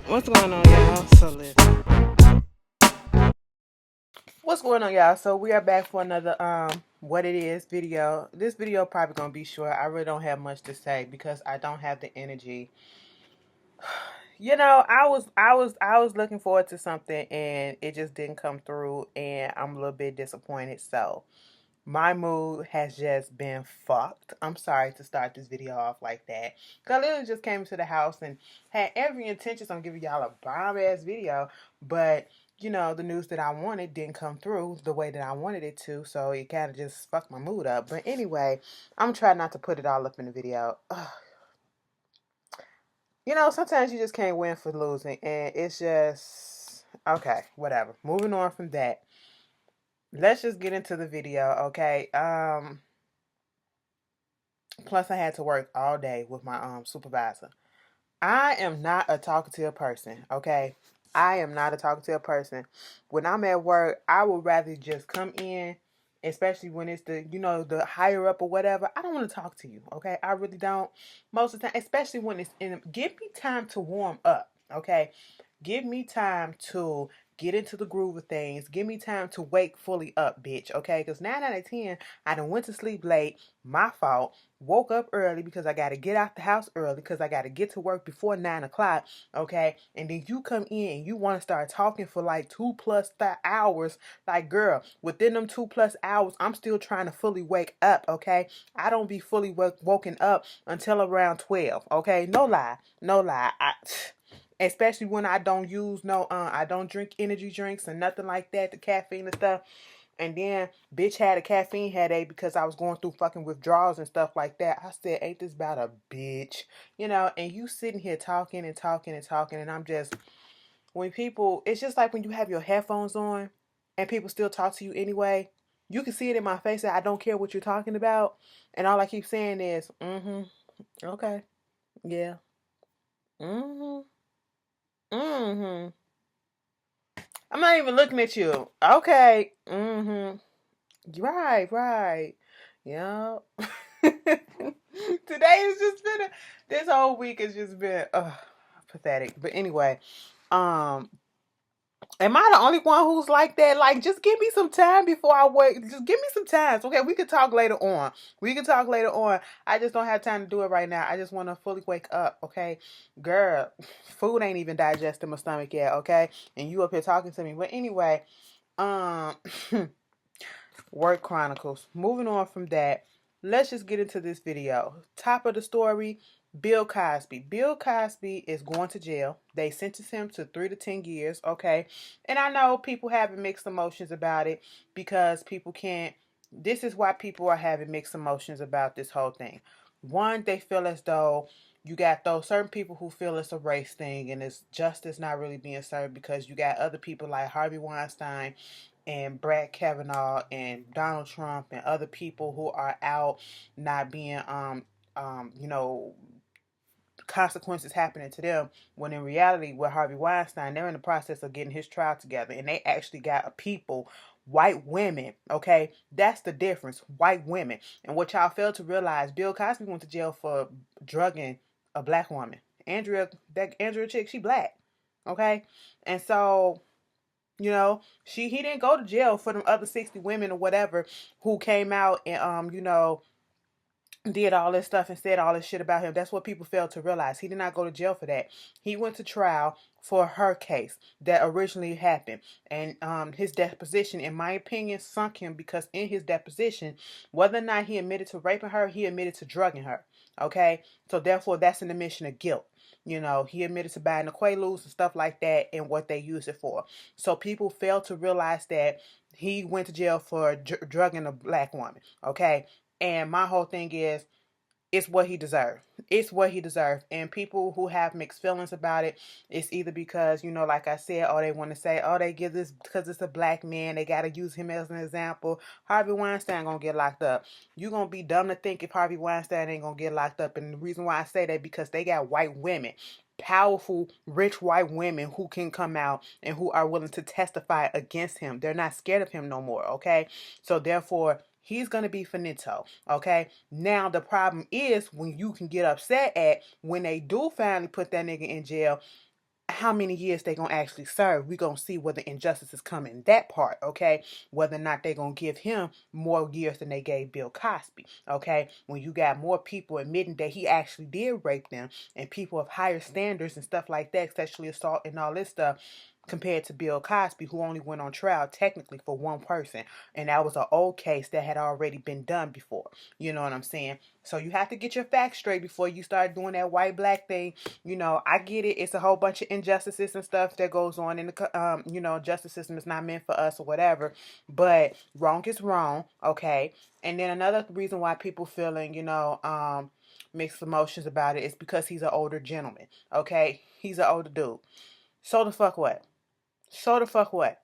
What's going on, y'all? So listen. What's going on, y'all? So we are back for another what it is video. This video probably gonna be short. I really don't have much to say because I don't have the energy. I was looking forward to something and it just didn't come through, and I'm a little bit disappointed. So my mood has just been fucked. I'm sorry to start this video off like that. Cause I literally just came to the house and had every intention on giving y'all a bomb ass video, but the news that I wanted didn't come through the way that I wanted it to, so it kind of just fucked my mood up. But anyway, I'm trying not to put it all up in the video. Ugh. Sometimes you just can't win for losing, and it's just okay, whatever. Moving on from that. Let's just get into the video, okay? Plus, I had to work all day with my supervisor. I am not a talkative person, okay? I am not a talkative person. When I'm at work, I would rather just come in, especially when it's the higher up or whatever. I don't want to talk to you, okay? I really don't. Most of the time, especially when it's in. Give me time to warm up, okay? Give me time to get into the groove of things. Give me time to wake fully up, bitch. Okay? Because 9 out of 10, I done went to sleep late. My fault. Woke up early because I got to get out the house early because I got to get to work before 9 o'clock. Okay? And then you come in and you want to start talking for like 2+ hours. Like, girl, within them 2+ hours, I'm still trying to fully wake up. Okay? I don't be fully woken up until around 12. Okay? No lie. No lie. Especially when I don't use I don't drink energy drinks and nothing like that, the caffeine and stuff. And then bitch had a caffeine headache because I was going through fucking withdrawals and stuff like that. I said, ain't this about a bitch? And you sitting here talking and talking and talking, and I'm just, when people, it's just like when you have your headphones on and people still talk to you anyway. You can see it in my face that I don't care what you're talking about. And all I keep saying is, okay, yeah, mm-hmm, mm-hmm. I'm not even looking at you. Okay. Right, right. Yeah. Today has just been this whole week has just been pathetic. But anyway, um am I the only one who's like that? Like, just give me some time before I wait. Just give me some time. Okay, we can talk later on. We can talk later on. I just don't have time to do it right now. I just want to fully wake up. Okay, girl, food ain't even digesting my stomach yet. Okay, and you up here talking to me. But anyway, um, work chronicles. Moving on from that, let's just get into this video. Top of the story. Bill Cosby. Bill Cosby is going to jail. They sentenced him to 3 to 10 years, okay? And I know people having mixed emotions about it because people can't. This is why people are having mixed emotions about this whole thing. One, they feel as though you got those certain people who feel it's a race thing and it's justice not really being served because you got other people like Harvey Weinstein and Brad Kavanaugh and Donald Trump and other people who are out not being you know consequences happening to them, when in reality with Harvey Weinstein, they're in the process of getting his trial together and they actually got a people, white women, okay? That's the difference, white women. And what y'all fail to realize, Bill Cosby went to jail for drugging a black woman. Andrea chick, she black, okay? And so he didn't go to jail for them other 60 women or whatever who came out and did all this stuff and said all this shit about him. That's what people fail to realize. He did not go to jail for that. He went to trial for her case that originally happened. And his deposition, in my opinion, sunk him because in his deposition, whether or not he admitted to raping her, he admitted to drugging her. Okay? So therefore, that's an admission of guilt. He admitted to buying the Quaaludes and stuff like that and what they used it for. So people fail to realize that he went to jail for drugging a black woman. Okay? And my whole thing is, it's what he deserved. It's what he deserved. And people who have mixed feelings about it, it's either because, like I said, they want to say, they give this because it's a black man. They got to use him as an example. Harvey Weinstein going to get locked up. You're going to be dumb to think if Harvey Weinstein ain't going to get locked up. And the reason why I say that, because they got white women, powerful, rich white women who can come out and who are willing to testify against him. They're not scared of him no more, okay? So therefore, he's going to be finito, okay? Now, the problem is when you can get upset at when they do finally put that nigga in jail, how many years they gonna actually serve. We gonna see where the injustices come in that part, okay? Whether or not they gonna give him more years than they gave Bill Cosby, okay? When you got more people admitting that he actually did rape them, and people of higher standards and stuff like that, sexually assault and all this stuff, compared to Bill Cosby, who only went on trial technically for one person, and that was an old case that had already been done before. You know what I'm saying? So you have to get your facts straight before you start doing that white black thing. You know, I get it. It's a whole bunch of injustices and stuff that goes on in the justice system is not meant for us or whatever. But wrong is wrong, okay? And then another reason why people feeling, mixed emotions about it is because he's an older gentleman, okay? He's an older dude. So the fuck what? So the fuck what?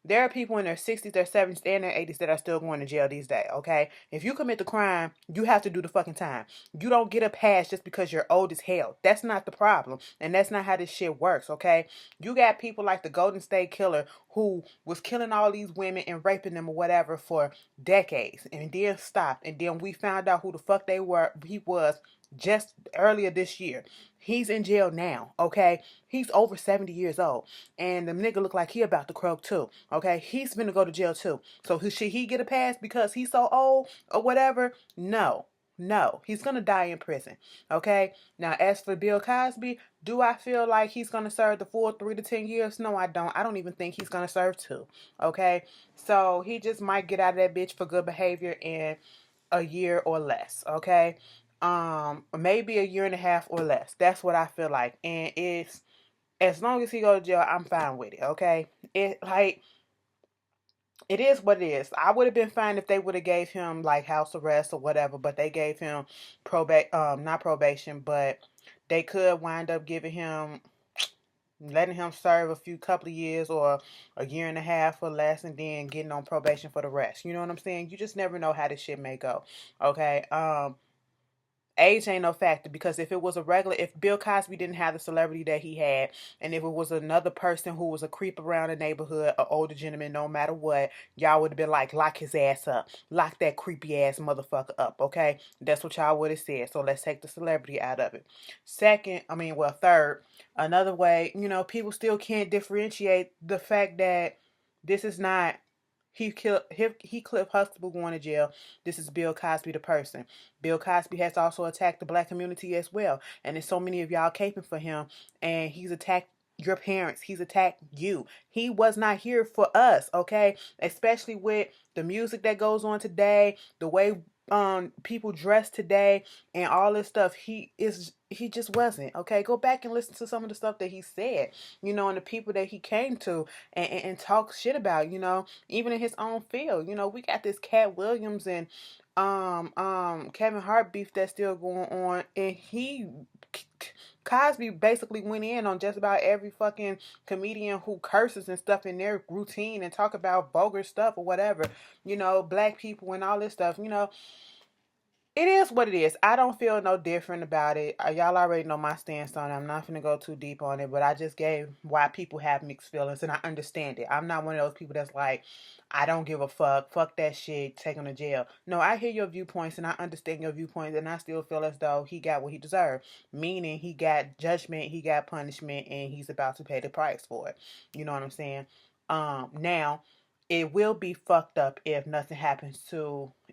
There are people in their 60s, their 70s, and their 80s that are still going to jail these days, okay? If you commit the crime, you have to do the fucking time. You don't get a pass just because you're old as hell. That's not the problem. And that's not how this shit works, okay? You got people like the Golden State Killer who was killing all these women and raping them or whatever for decades and then stopped. And then we found out who the fuck he was just earlier this year. He's in jail now, okay? He's over 70 years old. And the nigga look like he about to croak too, okay? He's gonna go to jail too. So should he get a pass because he's so old or whatever? No. No. He's gonna die in prison, okay? Now, as for Bill Cosby, do I feel like he's gonna serve the full 3 to 10 years? No, I don't. I don't even think he's gonna serve 2, okay? So he just might get out of that bitch for good behavior in a year or less, okay? Maybe a year and a half or less. That's what I feel like. And it's as long as he go to jail, I'm fine with it, okay? It is what it is. I would have been fine if they would have gave him like house arrest or whatever, but they gave him not probation, but they could wind up letting him serve a couple of years or a year and a half or less, and then getting on probation for the rest. You know what I'm saying? You just never know how this shit may go. Okay. Age ain't no factor, because if Bill Cosby didn't have the celebrity that he had, and if it was another person who was a creep around the neighborhood, an older gentleman, no matter what, y'all would have been like, lock his ass up, lock that creepy ass motherfucker up, okay? That's what y'all would have said. So let's take the celebrity out of it. Third, another way, people still can't differentiate the fact that this is not Cliff Huxtable going to jail. This is Bill Cosby the person. Bill Cosby has also attacked the black community as well. And there's so many of y'all caping for him. And he's attacked your parents. He's attacked you. He was not here for us, okay? Especially with the music that goes on today, the way people dress today, and all this stuff. He just wasn't, okay? Go back and listen to some of the stuff that he said, and the people that he came to and talk shit about, even in his own field. We got this Cat Williams and Kevin Hart beef that's still going on, and Cosby basically went in on just about every fucking comedian who curses and stuff in their routine and talk about vulgar stuff or whatever, black people and all this stuff. It is what it is. I don't feel no different about it. Y'all already know my stance on it. I'm not going to go too deep on it, but I just gave why people have mixed feelings, and I understand it. I'm not one of those people that's like, I don't give a fuck. Fuck that shit. Take him to jail. No, I hear your viewpoints, and I understand your viewpoints, and I still feel as though he got what he deserved. Meaning he got judgment, he got punishment, and he's about to pay the price for it. You know what I'm saying? Now, it will be fucked up if nothing happens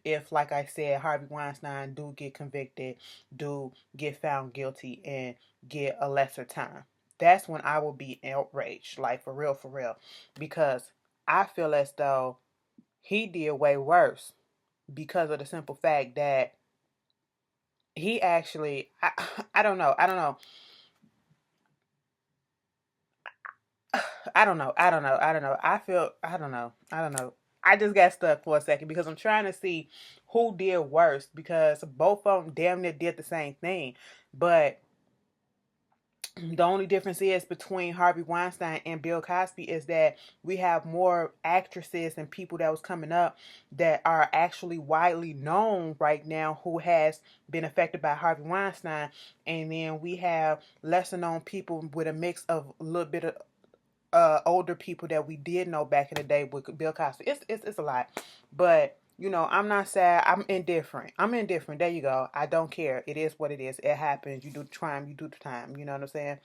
if, like I said, Harvey Weinstein do get convicted, do get found guilty, and get a lesser time. That's when I will be outraged, like for real, because I feel as though he did way worse, because of the simple fact that he actually, I don't know. I don't know. I just got stuck for a second because I'm trying to see who did worse, because both of them damn near did the same thing. But the only difference is between Harvey Weinstein and Bill Cosby is that we have more actresses and people that was coming up that are actually widely known right now who has been affected by Harvey Weinstein. And then we have lesser known people with a mix of a little bit of older people that we did know back in the day with Bill Cosby. It's a lot. But, I'm not sad. I'm indifferent. There you go. I don't care. It is what it is. It happens. You do the crime, you do the time. You know what I'm saying?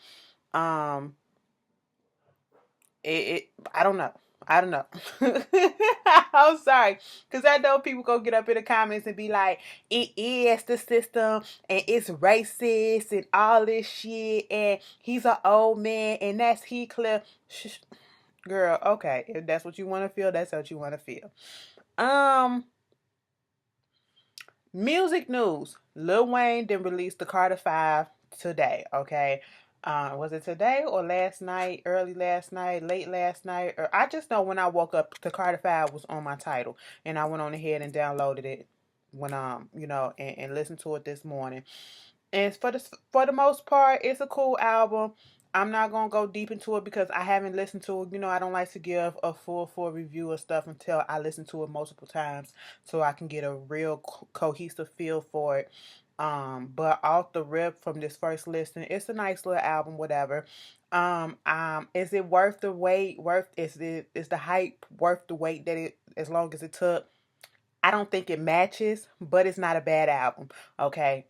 I don't know. I don't know. I'm sorry, because I know people go get up in the comments and be like, it is the system and it's racist and all this shit and he's an old man and that's Heathcliff. Girl, okay, if that's what you want to feel, that's what you want to feel. Um, Music news. Lil Wayne then released the Carter 5 today, okay? Was it today or last night, early last night, late last night? Or I just know when I woke up, the Carter 5 was on my title. And I went on ahead and downloaded it when and listened to it this morning. And for the most part, it's a cool album. I'm not gonna go deep into it because I haven't listened to it. I don't like to give a full review of stuff until I listen to it multiple times, so I can get a real cohesive feel for it. But off the rip from this first listen, it's a nice little album, whatever. Is it worth the wait? Is the hype worth the wait that it as long as it took? I don't think it matches, but it's not a bad album. Okay.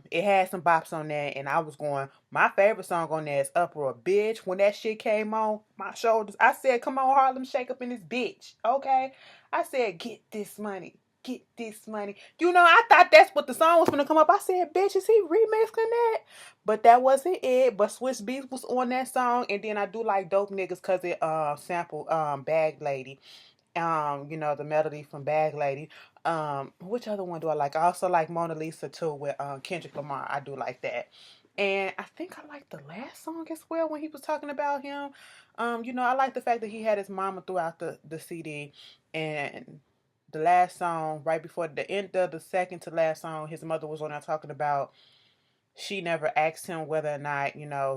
It had some bops on there, and I was going. My favorite song on there is "Uproar." Bitch, when that shit came on, my shoulders. I said, "Come on, Harlem, shake up in this bitch." Okay. I said, "Get this money." Get this money. I thought that's what the song was gonna come up. I said, "Bitch, is he remixing that?" But that wasn't it. But Swiss Beats was on that song, and then I do like Dope Niggas because it sampled Bag Lady, the melody from Bag Lady. Which other one do I like? I also like Mona Lisa too with Kendrick Lamar. I do like that. And I think I like the last song as well when he was talking about him. I like the fact that he had his mama throughout the CD. And the last song, right before the end of the second to last song, his mother was on there talking about she never asked him whether or not,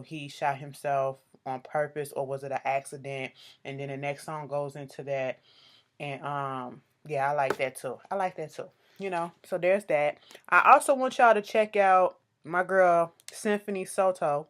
he shot himself on purpose or was it an accident. And then the next song goes into that. And yeah, I like that too. I like that too. So there's that. I also want y'all to check out my girl Symphony Soto.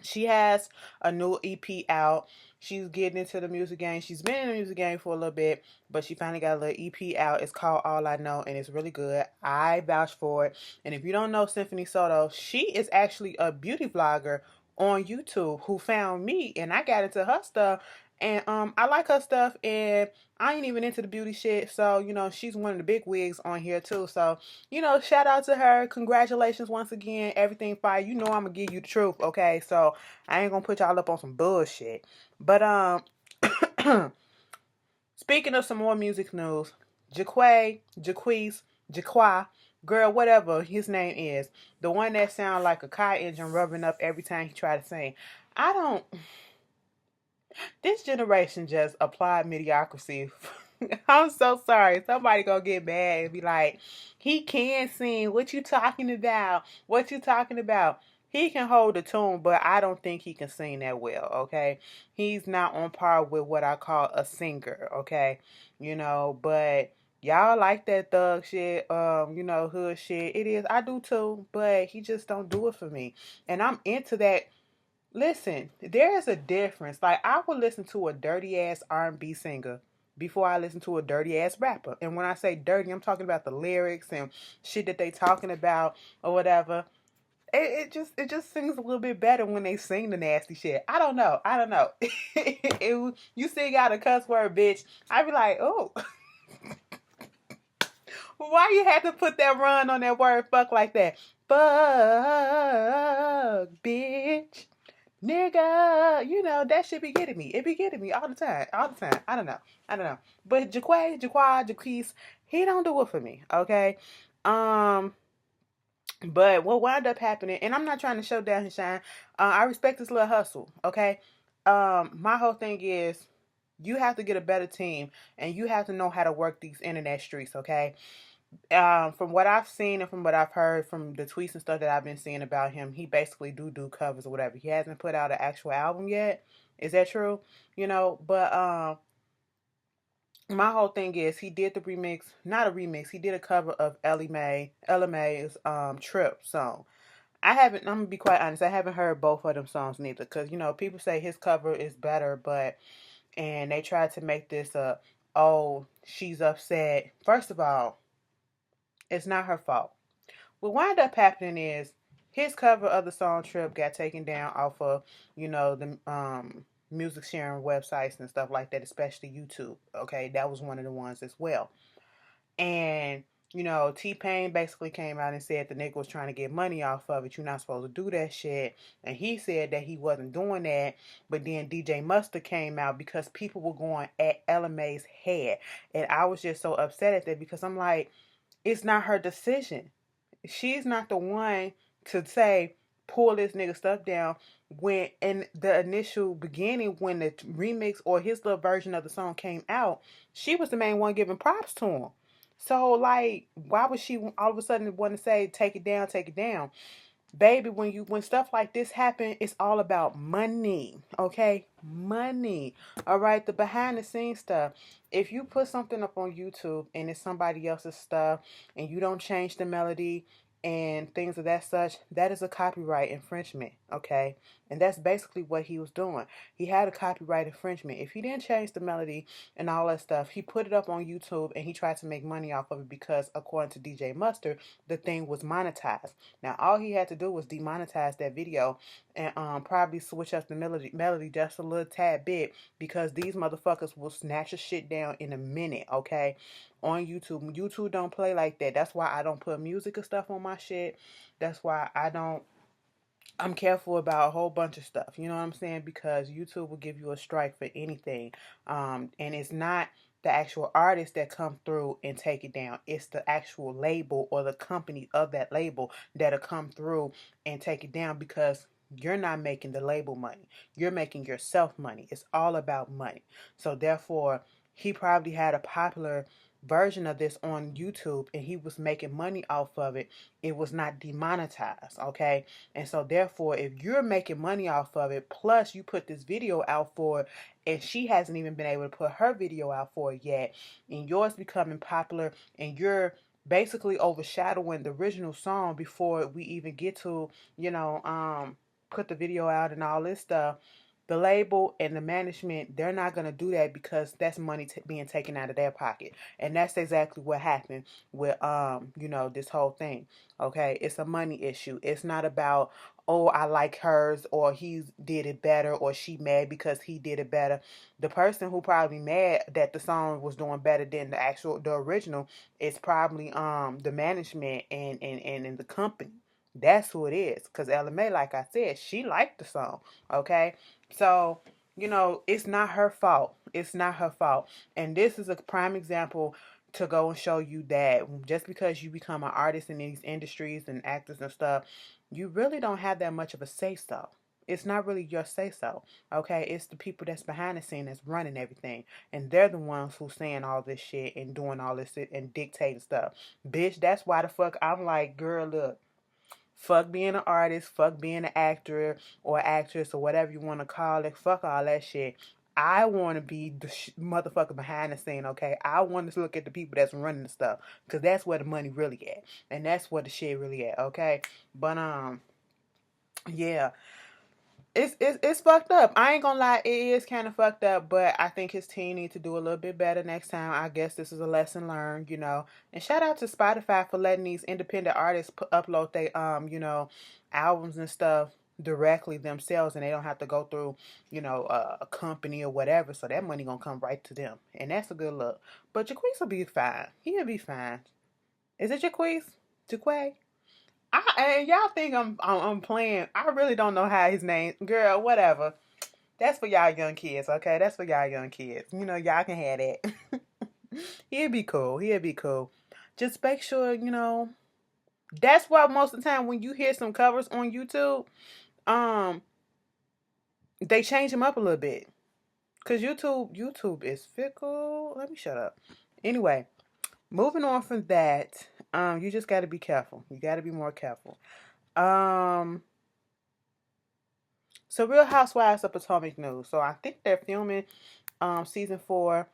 She has a new EP out. She's getting into the music game. She's been in the music game for a little bit, but she finally got a little EP out. It's called All I Know, and it's really good. I vouch for it. And if you don't know Symphony Soto, she is actually a beauty vlogger on YouTube who found me, and I got into her stuff. And I like her stuff, and I ain't even into the beauty shit. So she's one of the big wigs on here too. So shout out to her. Congratulations once again. Everything fire. I'm gonna give you the truth, okay? So I ain't gonna put y'all up on some bullshit. But speaking of some more music news, Jacquees, girl, whatever his name is, the one that sounds like a car engine rubbing up every time he try to sing. I don't. This generation just applied mediocrity. I'm so sorry. Somebody gonna get mad and be like, he can sing. What you talking about? What you talking about? He can hold a tune, but I don't think he can sing that well, okay? He's not on par with what I call a singer, okay? But y'all like that thug shit, hood shit. It is. I do too, but he just don't do it for me. And I'm into that. Listen, there is a difference. Like I would listen to a dirty ass R&B singer before I listen to a dirty ass rapper. And when I say dirty, I'm talking about the lyrics and shit that they talking about or whatever. It just sings a little bit better when they sing the nasty shit. I don't know. You still got a cuss word, bitch. I'd be like, oh, why you had to put that run on that word fuck like that? Fuck, bitch. Nigga, that shit be getting me. It be getting me all the time. All the time. I don't know. But Jacquees, he don't do it for me. Okay. Um, but what wound up happening, and I'm not trying to show down his shine. I respect this little hustle. Okay. My whole thing is you have to get a better team and you have to know how to work these internet streets. Okay. From what I've seen and from what I've heard from the tweets and stuff that I've been seeing about him, he basically do covers or whatever. He hasn't put out an actual album yet. Is that true? But my whole thing is he did the remix, not a remix. He did a cover of Ella Mae's Trip song. I haven't. I'm gonna be quite honest. I haven't heard both of them songs neither, because people say his cover is better, and they tried to make this oh, she's upset. First of all, it's not her fault. What wound up happening is his cover of the song Trip got taken down off of, the music sharing websites and stuff like that, especially YouTube. Okay, that was one of the ones as well. And T-Pain basically came out and said the nigga was trying to get money off of it. You're not supposed to do that shit. And he said that he wasn't doing that. But then DJ Mustard came out because people were going at Ella Mae's head. And I was just so upset at that because I'm like, it's not her decision. She's not the one to say, pull this nigga stuff down, when in the initial beginning, when the remix or his little version of the song came out, she was the main one giving props to him. So like, why would she all of a sudden want to say take it down, take it down? Baby, when stuff like this happen, it's all about money. Okay? Money. All right, the behind the scenes stuff. If you put something up on YouTube and it's somebody else's stuff and you don't change the melody and things of that such, that is a copyright infringement. Okay? And that's basically what he was doing. He had a copyright infringement. If he didn't change the melody and all that stuff, he put it up on YouTube and he tried to make money off of it because, according to DJ Mustard, the thing was monetized. Now, all he had to do was demonetize that video and probably switch up the melody just a little tad bit, because these motherfuckers will snatch a shit down in a minute, okay? On YouTube. YouTube don't play like that. That's why I don't put music and stuff on my shit. That's why I'm careful about a whole bunch of stuff. You know what I'm saying? Because YouTube will give you a strike for anything. And it's not the actual artist that come through and take it down. It's the actual label or the company of that label that'll come through and take it down, because you're not making the label money. You're making yourself money. It's all about money. So therefore, he probably had a popular version of this on YouTube and he was making money off of it. It was not demonetized, okay? And so therefore, if you're making money off of it, plus you put this video out for it, and she hasn't even been able to put her video out for it yet, and yours becoming popular, and you're basically overshadowing the original song before we even get to, put the video out and all this stuff, the label and the management, they're not going to do that because that's money being taken out of their pocket. And that's exactly what happened with, this whole thing. Okay. It's a money issue. It's not about, oh, I like hers, or he did it better, or she mad because he did it better. The person who probably mad that the song was doing better than the original is probably the management and the company. That's who it is. Because Ella Mai, like I said, she liked the song. Okay. So, it's not her fault. It's not her fault. And this is a prime example to go and show you that just because you become an artist in these industries and actors and stuff, you really don't have that much of a say-so. It's not really your say-so, okay? It's the people that's behind the scene that's running everything. And they're the ones who's saying all this shit and doing all this shit and dictating stuff. Bitch, that's why the fuck I'm like, girl, look. Fuck being an artist, fuck being an actor or actress or whatever you want to call it. Fuck all that shit. I want to be the motherfucker behind the scene, okay? I want to look at the people that's running the stuff, because that's where the money really at. And that's where the shit really at, okay? But, yeah. It's fucked up. I ain't gonna lie, it is kind of fucked up, but I think his team need to do a little bit better next time. I guess this is a lesson learned, And shout out to Spotify for letting these independent artists upload their albums and stuff directly themselves, and they don't have to go through a company or whatever. So that money gonna come right to them, and that's a good look. But Jacquees will be fine. He'll be fine. Is it Jacquees? Jacquees? And y'all think I'm playing. I really don't know how his name, girl, whatever. That's for y'all young kids, okay? That's for y'all young kids. Y'all can have that. He'll be cool. He'll be cool. Just make sure, that's why most of the time when you hear some covers on YouTube, they change them up a little bit. Cause YouTube is fickle. Let me shut up. Anyway, moving on from that, you just gotta be careful. You gotta be more careful. So Real Housewives of Potomac news. So I think they're filming season 4.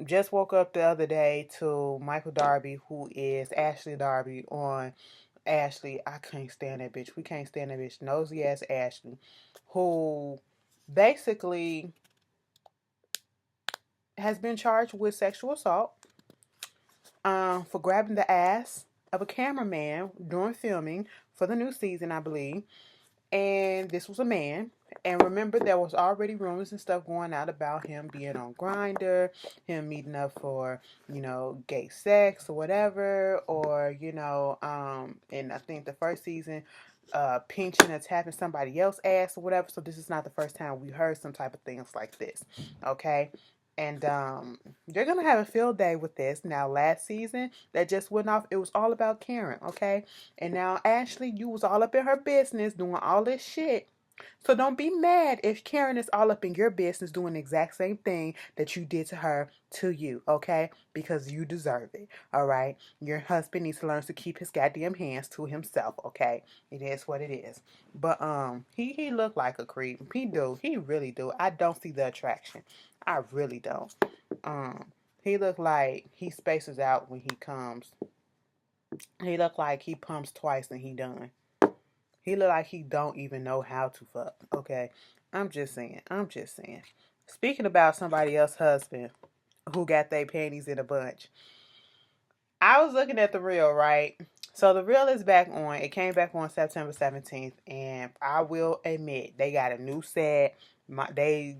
Just woke up the other day to Michael Darby, who is Ashley Darby on Ashley. I can't stand that bitch. We can't stand that bitch. Nosy ass Ashley, who basically has been charged with sexual assault for grabbing the ass of a cameraman during filming for the new season, I believe. And this was a man. And remember, there was already rumors and stuff going out about him being on Grindr, him meeting up for, gay sex or whatever, or, and I think the first season, pinching or tapping somebody else's ass or whatever. So this is not the first time we heard some type of things like this. Okay. And you're gonna have a field day with this. Now, last season that just went off, it was all about Karen, okay? And now Ashley, you was all up in her business doing all this shit. So don't be mad if Karen is all up in your business doing the exact same thing that you did to her to you, okay? Because you deserve it, all right? Your husband needs to learn to keep his goddamn hands to himself, okay? It is what it is. But he looked like a creep. He really do. I don't see the attraction. I really don't. He looked like he spaces out when he comes. He looked like he pumps twice and he done. He look like he don't even know how to fuck. Okay. I'm just saying. Speaking about somebody else's husband who got their panties in a bunch. I was looking at the reel, right? So the reel is back on. It came back on September 17th. And I will admit, they got a new set. They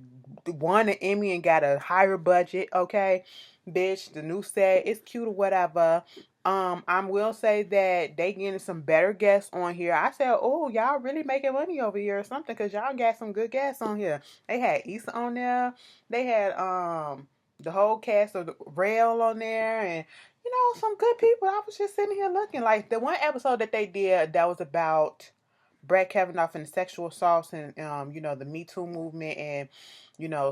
won an Emmy and got a higher budget, okay? Bitch, the new set is cute or whatever. I will say that they getting some better guests on here. I said, oh, y'all really making money over here or something, because y'all got some good guests on here. They had Issa on there. They had the whole cast of the Rail on there, and some good people. I was just sitting here looking. Like the one episode that they did that was about Brett Kavanaugh and the sexual assaults and the Me Too movement, and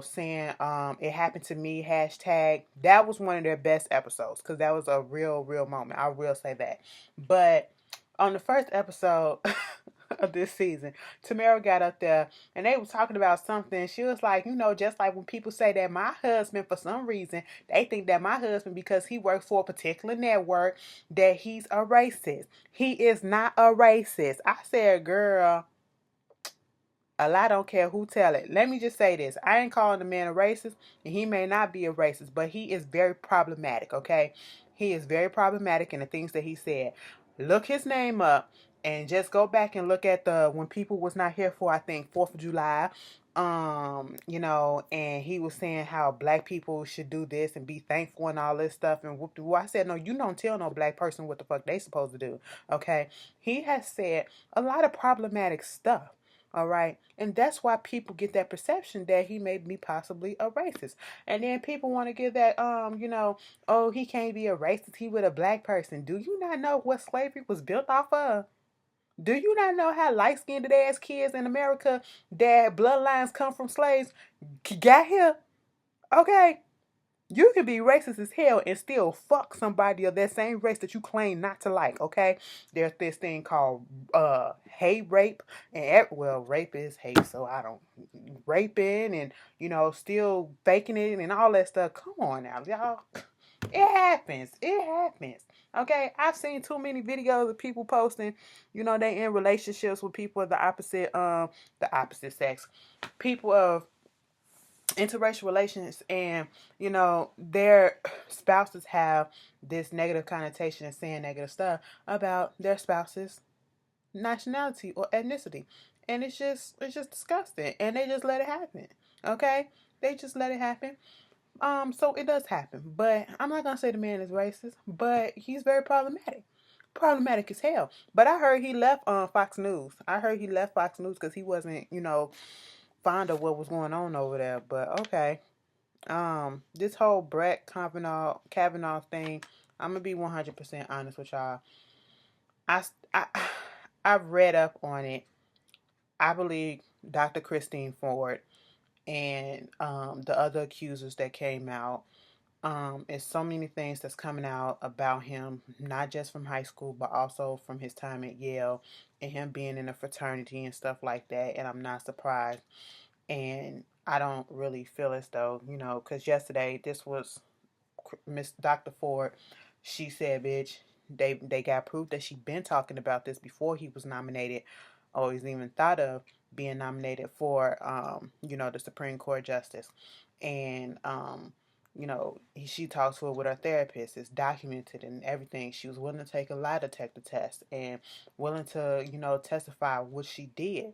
saying it happened to me hashtag. That was one of their best episodes because that was a real moment. I will say that. But on the first episode of this season, Tamara got up there and they were talking about something. She was like, just like when people say that my husband, for some reason, they think that my husband, because he works for a particular network, that he's a racist. He is not a racist. I said, girl, a lie don't care who tell it. Let me just say this. I ain't calling the man a racist, and he may not be a racist, but he is very problematic, okay? He is very problematic in the things that he said. Look his name up and just go back and look at the when people was not here for, I think, 4th of July. And he was saying how black people should do this and be thankful and all this stuff and whoop de whoop. I said, no, you don't tell no black person what the fuck they supposed to do. Okay. He has said a lot of problematic stuff. All right. And that's why people get that perception that he may be possibly a racist. And then people want to give that, oh, he can't be a racist. He with a black person. Do you not know what slavery was built off of? Do you not know how light-skinned ass kids in America that bloodlines come from slaves got here? Okay. You can be racist as hell and still fuck somebody of that same race that you claim not to like, okay? There's this thing called hate rape. And, rape is hate, so I don't... Raping and, still faking it and all that stuff. Come on now, y'all. It happens. Okay? I've seen too many videos of people posting, they in relationships with people of the opposite sex. People of interracial relations, and their spouses have this negative connotation and saying negative stuff about their spouse's nationality or ethnicity, and it's just disgusting, and they just let it happen. Okay, they just let it happen. So it does happen, but I'm not gonna say the man is racist, but he's very problematic as hell. But I heard he left Fox News. Because he wasn't fond of what was going on over there. But okay. This whole Brett Kavanaugh thing, I'm gonna be 100% honest with y'all. I, I I've read up on it. I believe Dr. Christine Ford and the other accusers that came out. It's so many things that's coming out about him, not just from high school, but also from his time at Yale and him being in a fraternity and stuff like that. And I'm not surprised. And I don't really feel as though, because yesterday this was Miss Dr. Ford. She said, bitch, they got proof that she been talking about this before he was nominated or he's even thought of being nominated for, the Supreme Court Justice. And, she talks to her with her therapist. It's documented and everything. She was willing to take a lie detector test and willing to, testify what she did.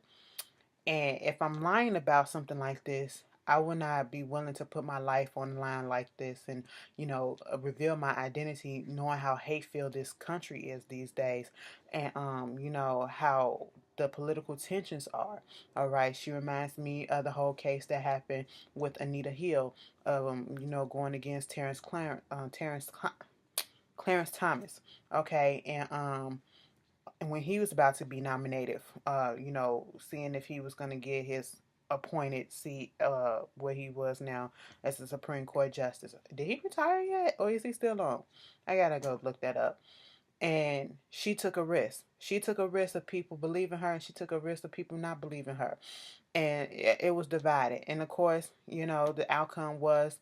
And if I'm lying about something like this, I would not be willing to put my life on the line like this and, reveal my identity, knowing how hate-filled this country is these days, and how the political tensions are. All right, she reminds me of the whole case that happened with Anita Hill, going against Clarence Thomas. Okay, and when he was about to be nominated, seeing if he was going to get his appointed seat, where he was now as a Supreme Court justice. Did he retire yet, or is he still on? I gotta go look that up. And she took a risk. She took a risk of people believing her, and she took a risk of people not believing her. And it was divided. And of course, the outcome was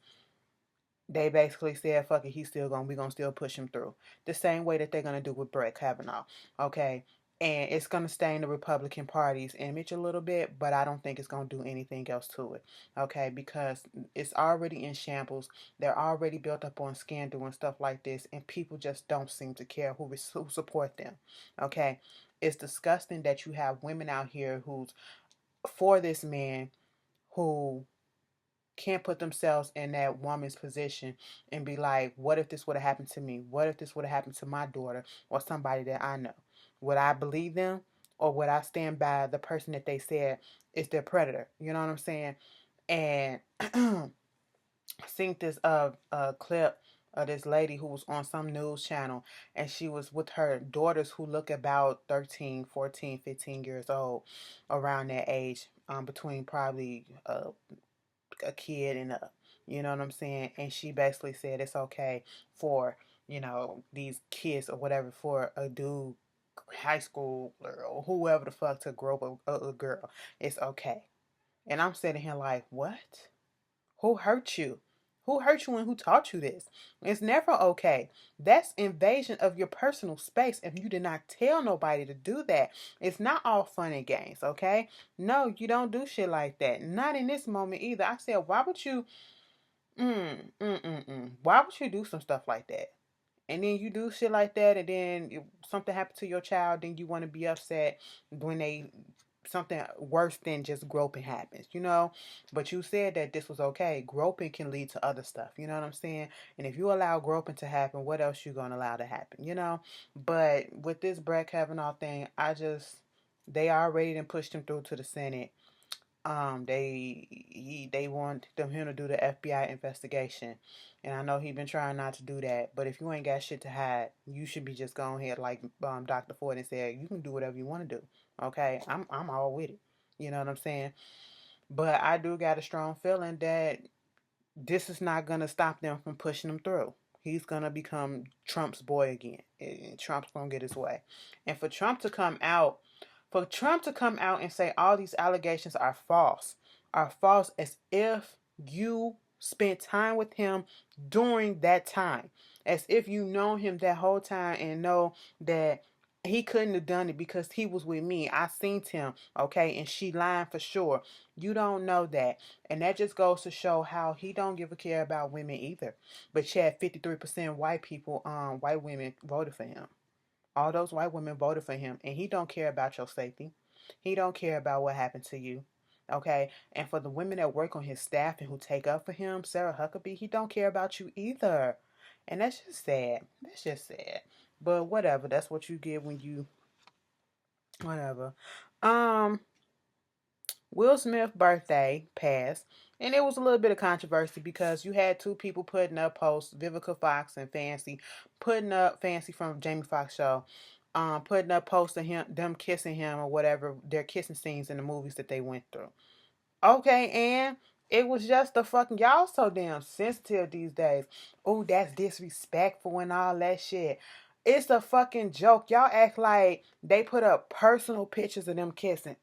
they basically said, "Fuck it, we gonna still push him through." The same way that they're gonna do with Brett Kavanaugh, okay? And it's gonna stain the Republican Party's image a little bit, but I don't think it's gonna do anything else to it, okay? Because it's already in shambles. They're already built up on scandal and stuff like this, and people just don't seem to care who support them, okay? It's disgusting that you have women out here who's for this man who can't put themselves in that woman's position and be like, what if this would have happened to me? What if this would have happened to my daughter or somebody that I know? Would I believe them, or would I stand by the person that they said is their predator? You know what I'm saying? And I seen this clip of this lady who was on some news channel, and she was with her daughters who look about 13, 14, 15 years old, around that age, between probably a kid and up. You know what I'm saying? And she basically said it's okay for, these kids or whatever, for a dude, high school or whoever the fuck, to grope a girl. It's okay. And I'm sitting here like, what? Who hurt you? Who hurt you and who taught you this? It's never okay. That's invasion of your personal space if you did not tell nobody to do that. It's not all fun and games, okay? No, you don't do shit like that. Not in this moment either. I said, why would you, why would you do some stuff like that? And then you do shit like that, and then something happened to your child, then you want to be upset when something worse than just groping happens. But you said that this was okay. Groping can lead to other stuff, you know what I'm saying? And if you allow groping to happen, what else you gonna allow to happen? But with this Brett Kavanaugh thing, they already done pushed him through to the Senate. They want him to do the FBI investigation, and I know he been trying not to do that. But if you ain't got shit to hide, you should be just going ahead, like Dr. Ford, and said you can do whatever you want to do. Okay, I'm all with it. You know what I'm saying? But I do got a strong feeling that this is not gonna stop them from pushing him through. He's gonna become Trump's boy again, and Trump's gonna get his way. And for Trump to come out and say all these allegations are false as if you spent time with him during that time, as if you know him that whole time and know that he couldn't have done it because he was with me. I seen him, okay, and she lying for sure. You don't know that, and that just goes to show how he don't give a care about women either. But yet, 53% white women voted for him. All those white women voted for him, and he don't care about your safety. He don't care about what happened to you. Okay? And for the women that work on his staff and who take up for him, Sarah Huckabee, he don't care about you either. And that's just sad. That's just sad. But whatever. That's what you get when you whatever. Um Will Smith's birthday passed, and it was a little bit of controversy because you had two people putting up posts, Vivica Fox and Fancy, putting up Fancy from Jamie Foxx show, putting up posts of them kissing him or whatever, their kissing scenes in the movies that they went through. Okay, and it was just a fucking, y'all so damn sensitive these days. Oh, that's disrespectful and all that shit. It's a fucking joke. Y'all act like they put up personal pictures of them kissing.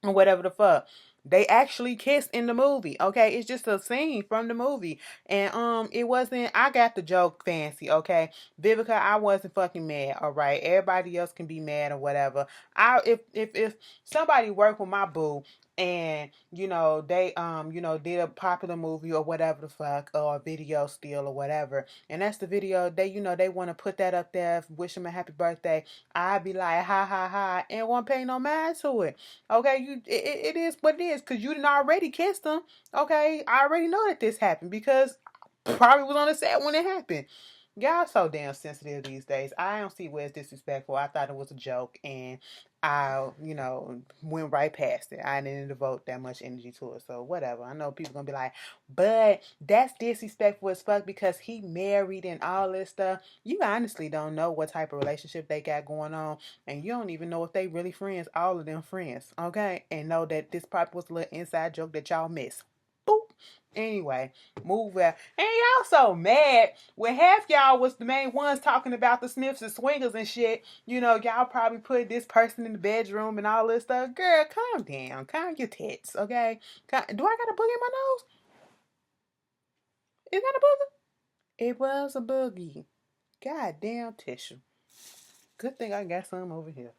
Or whatever the fuck. They actually kissed in the movie. Okay, it's just a scene from the movie, and it wasn't. I got the joke, Fancy. Okay, Vivica, I wasn't fucking mad. All right, everybody else can be mad or whatever. If somebody worked with my boo, and did a popular movie or whatever the fuck, or a video still or whatever, and that's the video they want to put that up there, wish him a happy birthday. I'd be like, ha ha ha, and won't pay no mind to it. Okay, it is what it is, because you didn't already kissed him. Okay, I already know that this happened because I probably was on the set when it happened. Y'all so damn sensitive these days. I don't see where it's disrespectful. I thought it was a joke, and I, went right past it. I didn't devote that much energy to it. So whatever. I know people gonna be like, but that's disrespectful as fuck because he married and all this stuff. You honestly don't know what type of relationship they got going on, and you don't even know if they really friends. All of them friends, okay? And know that this probably was a little inside joke that y'all missed. Boop. Anyway, move out. And y'all so mad when half y'all was the main ones talking about the sniffs and swingers and shit. Y'all probably put this person in the bedroom and all this stuff. Girl, calm down. Calm your tits, okay? Do I got a boogie in my nose? Is that a boogie? It was a boogie. Goddamn tissue. Good thing I got some over here.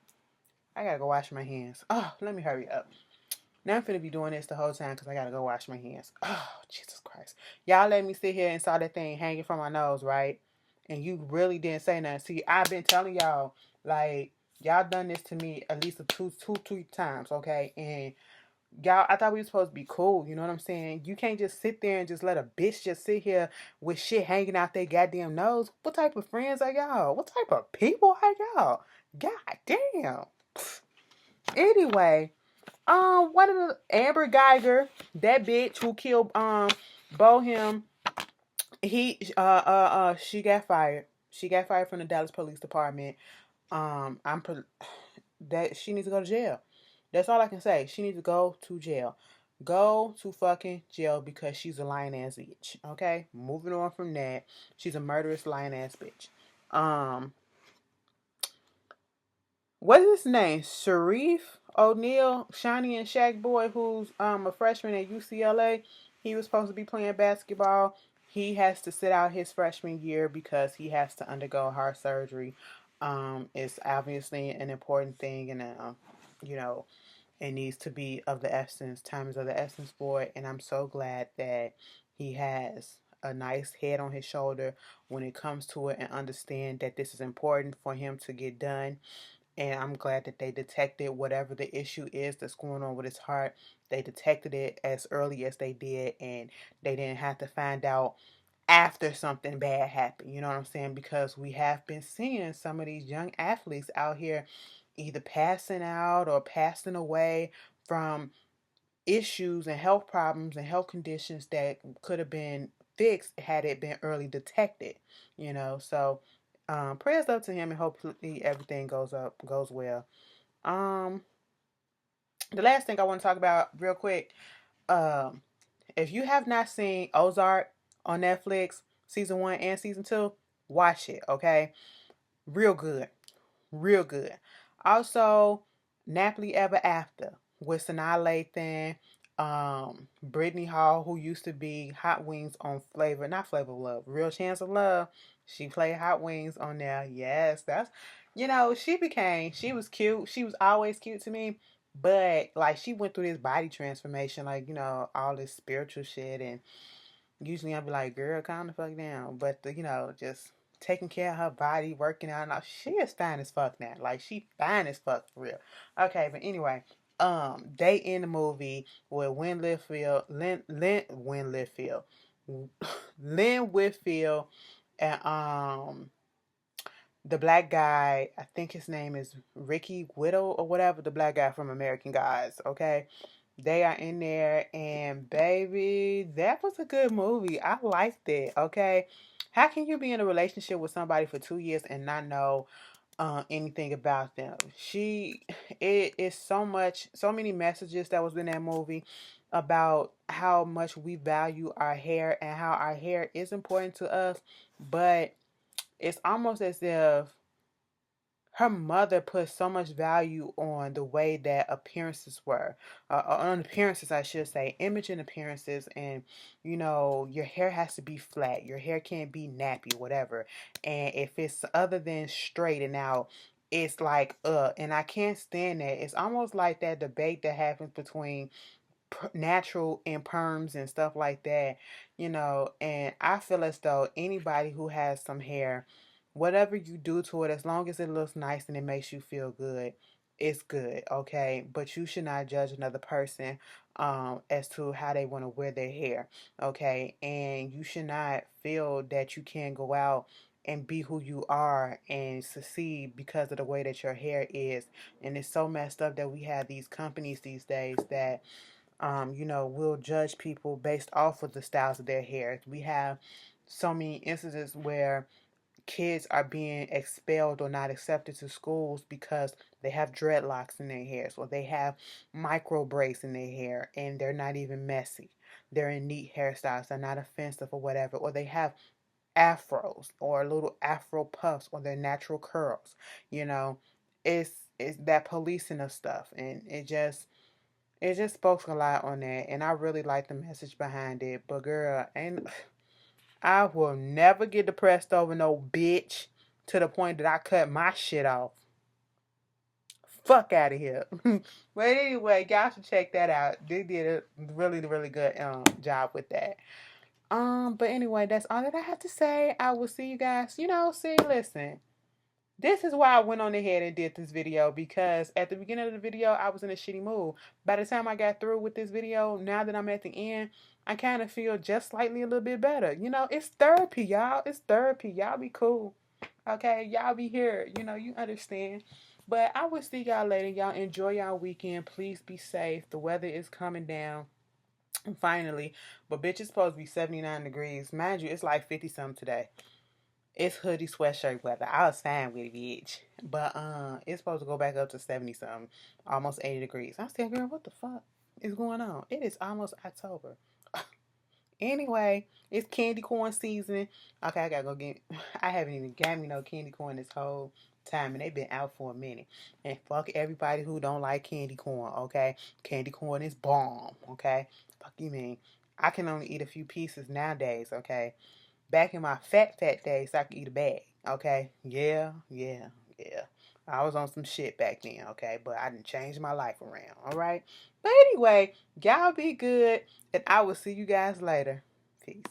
I gotta go wash my hands. Oh, let me hurry up. Now I'm finna be doing this the whole time because I gotta go wash my hands. Oh, Jesus Christ. Y'all let me sit here and saw that thing hanging from my nose, right? And you really didn't say nothing. See, I've been telling y'all, like, y'all done this to me at least two times, okay? And y'all, I thought we were supposed to be cool, you know what I'm saying? You can't just sit there and just let a bitch just sit here with shit hanging out their goddamn nose. What type of friends are y'all? What type of people are y'all? God damn. Anyway. One of the Amber Geyser, that bitch who killed Bohem, she got fired. She got fired from the Dallas Police Department. That she needs to go to jail. That's all I can say. She needs to go to jail. Go to fucking jail because she's a lying ass bitch. Okay, moving on from that, she's a murderous lying ass bitch. What is his name? Shareef ONeill, Shiny and Shaq boy, who's a freshman at UCLA. He was supposed to be playing basketball. He has to sit out his freshman year because he has to undergo heart surgery. It's obviously an important thing, and it needs to be of the essence. Time is of the essence for it, and I'm so glad that he has a nice head on his shoulder when it comes to it, and understand that this is important for him to get done. And I'm glad that they detected whatever the issue is that's going on with his heart. They detected it as early as they did, and they didn't have to find out after something bad happened. You know what I'm saying? Because we have been seeing some of these young athletes out here either passing out or passing away from issues and health problems and health conditions that could have been fixed had it been early detected. So prayers up to him, and hopefully everything goes well. Um, the last thing I want to talk about real quick, um, if you have not seen Ozark on Netflix, season 1 and season 2, watch it. Okay, real good, real good. Also, Nappily Ever After with Sanaa Lathan, Brittany Hall, who used to be Hot Wings on Flavor, not Flavor of Love, Real Chance of Love. She played Hot Wings on there. Yes, that's, she was cute. She was always cute to me. But like, she went through this body transformation, like, all this spiritual shit, and usually I'll be like, girl, calm the fuck down. But just taking care of her body, working out, and all, she is fine as fuck now. Like, she fine as fuck for real. Okay, but anyway, they in the movie with Lynn Whitfield, and the black guy, I think his name is Ricky Whittle or whatever, the black guy from American Gods, okay? They are in there, and baby, that was a good movie. I liked it, okay? How can you be in a relationship with somebody for 2 years and not know anything about them? It is so many messages that was in that movie about how much we value our hair and how our hair is important to us, but it's almost as if her mother put so much value on the way that appearances were, on appearances, I should say, image and appearances, and your hair has to be flat, your hair can't be nappy, whatever, and if it's other than straight and out, it's like, and I can't stand that. It's almost like that debate that happens between natural and perms and stuff like that, and I feel as though anybody who has some hair, whatever you do to it, as long as it looks nice and it makes you feel good, it's good, okay? But you should not judge another person as to how they want to wear their hair, okay? And you should not feel that you can't go out and be who you are and succeed because of the way that your hair is. And it's so messed up that we have these companies these days that will judge people based off of the styles of their hair. We have so many instances where kids are being expelled or not accepted to schools because they have dreadlocks in their hairs, or they have micro braids in their hair and they're not even messy. They're in neat hairstyles, they're not offensive or whatever, or they have afros or little afro puffs or their natural curls. You know, it's it's that policing of stuff, and it just spoke a lot on that, and I really like the message behind it. But girl, ain't I will never get depressed over no bitch to the point that I cut my shit off. Fuck out of here. But anyway, y'all should check that out. They did a really, really good job with that. But anyway, that's all that I have to say. I will see you guys. Listen. This is why I went on ahead and did this video, because at the beginning of the video, I was in a shitty mood. By the time I got through with this video, now that I'm at the end, I kind of feel just slightly a little bit better. It's therapy, y'all. It's therapy. Y'all be cool. Okay? Y'all be here. You understand. But I will see y'all later. Y'all enjoy y'all weekend. Please be safe. The weather is coming down. Finally. But bitch, it's supposed to be 79 degrees. Mind you, it's like 50 something today. It's hoodie sweatshirt weather. I was fine with it, bitch. But it's supposed to go back up to 70 something, almost 80 degrees. I said, girl, what the fuck is going on? It is almost October. Anyway, it's candy corn season. Okay, I gotta go get. I haven't even got me no candy corn this whole time, and they've been out for a minute. And fuck everybody who don't like candy corn. Okay, candy corn is bomb. Okay, fuck you mean. I can only eat a few pieces nowadays. Okay, back in my fat days, I could eat a bag. Okay, yeah, yeah, yeah. I was on some shit back then. Okay, but I didn't change my life around. All right. But anyway, y'all be good, and I will see you guys later. Peace.